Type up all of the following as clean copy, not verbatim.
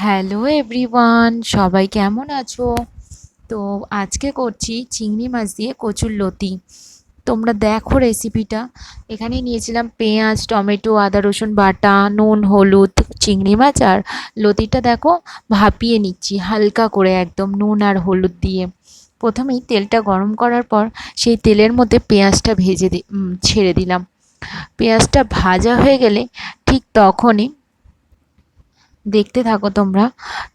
Hello everyone, সবাই কেমন আছো? তো আজকে করছি চিংড়ি মাছ দিয়ে কচুরলতি। তোমরা দেখো রেসিপিটা। এখানে নিয়েছিলাম পেঁয়াজ, টমেটো, আদা রসুন বাটা, নুন, হলুদ, চিংড়ি মাছ আর লতিটা দেখো ভাপিয়ে নিচ্ছি হালকা করে, একদম নুন আর হলুদ দিয়ে। প্রথমেই তেলটা গরম করার পর সেই তেলের মধ্যে পেঁয়াজটা ছেড়ে দিলাম। পেঁয়াজটা ভাজা হয়ে গেলে ঠিক তখনই, দেখতে থাকো তোমরা,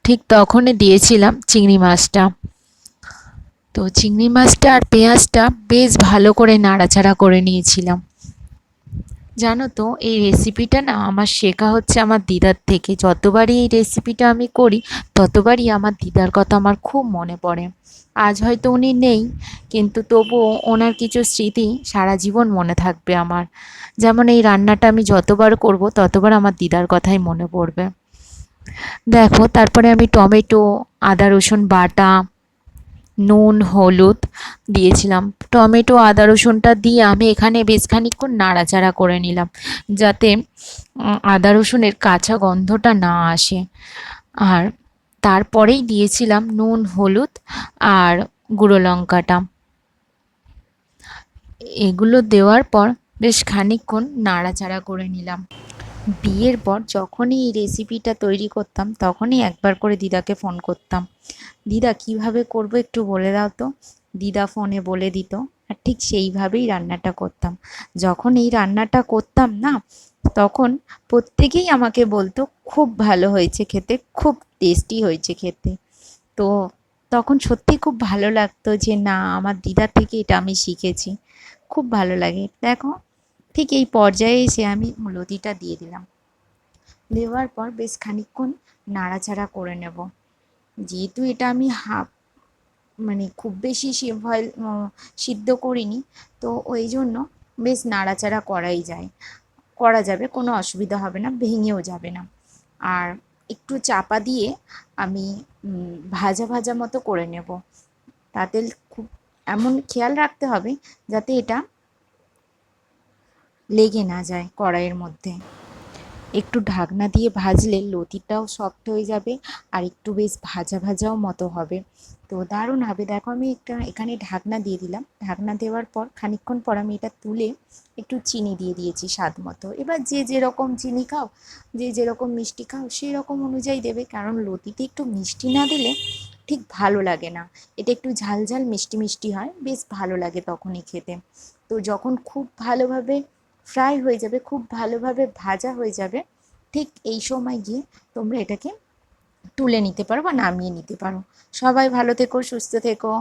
ঠিক তখনই দিয়েছিলাম চিংড়ি মাছটা। তো চিংড়ি মাছটা আর পেঁয়াজটা বেশ ভালো করে নাড়াচাড়া করে নিয়েছিলাম। জানো তো, এই রেসিপিটা না আমার শেখা হচ্ছে আমার দিদার থেকে। যতবারই এই রেসিপিটা আমি করি ততবারই আমার দিদার কথা আমার খুব মনে পড়ে। আজ হয়তো উনি নেই, কিন্তু তবুও ওনার কিছু স্মৃতি সারা জীবন মনে থাকবে আমার। যেমন এই রান্নাটা আমি যতবার করব ততবার আমার দিদার কথাই মনে পড়বে। দেখো, তারপরে আমি টমেটো, আদা রসুন বাটা, নুন, হলুদ দিয়েছিলাম। টমেটো আদা রসুনটা দিয়ে আমি এখানে বেশ খানিকক্ষণ নাড়াচাড়া করে নিলাম, যাতে আদা রসুনের কাঁচা গন্ধটা না আসে। আর তারপরেই দিয়েছিলাম নুন, হলুদ আর গুঁড়ো লঙ্কাটা। এগুলো দেওয়ার পর বেশ খানিকক্ষণ নাড়াচাড়া করে নিলাম। বিয়ের পর যখনই এই রেসিপিটা তৈরি করতাম তখনই একবার করে দিদাকে ফোন করতাম, দিদা কিভাবে করবো একটু বলে দাও তো। দিদা ফোনে বলে দিত, আর ঠিক সেইভাবেই রান্নাটা করতাম। যখন এই রান্নাটা করতাম না, তখন প্রত্যেকেই আমাকে বলতো খুব ভালো হয়েছে খেতে, খুব টেস্টি হয়েছে খেতে। তো তখন সত্যি খুব ভালো লাগতো যে না, আমার দিদার থেকে এটা আমি শিখেছি। খুব ভালো লাগে। দেখো, ঠিক এই পর্যায়ে এসে আমি লতিটা দিয়ে দিলাম। দেওয়ার পর বেশ খানিকক্ষণ নাড়াচাড়া করে নেব। যেহেতু এটা আমি মানে খুব বেশি সিদ্ধ করিনি, তো ওই জন্য বেশ নাড়াচাড়া করা যাবে, কোনো অসুবিধা হবে না, ভেঙেও যাবে না। আর একটু চাপা দিয়ে আমি ভাজা ভাজা মতো করে নেব। তাতে খুব এমন খেয়াল রাখতে হবে যাতে এটা লেগে না যায় কড়াইয়ের মধ্যে। একটু ঢাকনা দিয়ে ভাজলে লতিটাও সফট হয়ে যাবে আর একটু বেশ ভাজা ভাজাও মতো হবে। তো দারুণ হবে। দেখো, আমি এখানে ঢাকনা দিয়ে দিলাম। ঢাকনা দেওয়ার পর খানিকক্ষণ পর আমি এটা তুলে একটু চিনি দিয়ে দিয়েছি স্বাদ মতো। এবার যে যেরকম চিনি খাও, যে যেরকম মিষ্টি খাও সেই রকম অনুযায়ী দেবে, কারণ লতিতে একটু মিষ্টি না দিলে ঠিক ভালো লাগে না। এটা একটু ঝাল ঝাল মিষ্টি মিষ্টি হয়, বেশ ভালো লাগে তখনই খেতে। তো যখন খুব ভালোভাবে ফ্রাই হয়ে যাবে, খুব ভালোভাবে ভাজা হয়ে যাবে, ঠিক এই সময় গিয়ে তোমরা এটাকে তুলে নিতে পারো বা নামিয়ে নিতে পারো। সবাই ভালো থেকো, সুস্থ থেকো।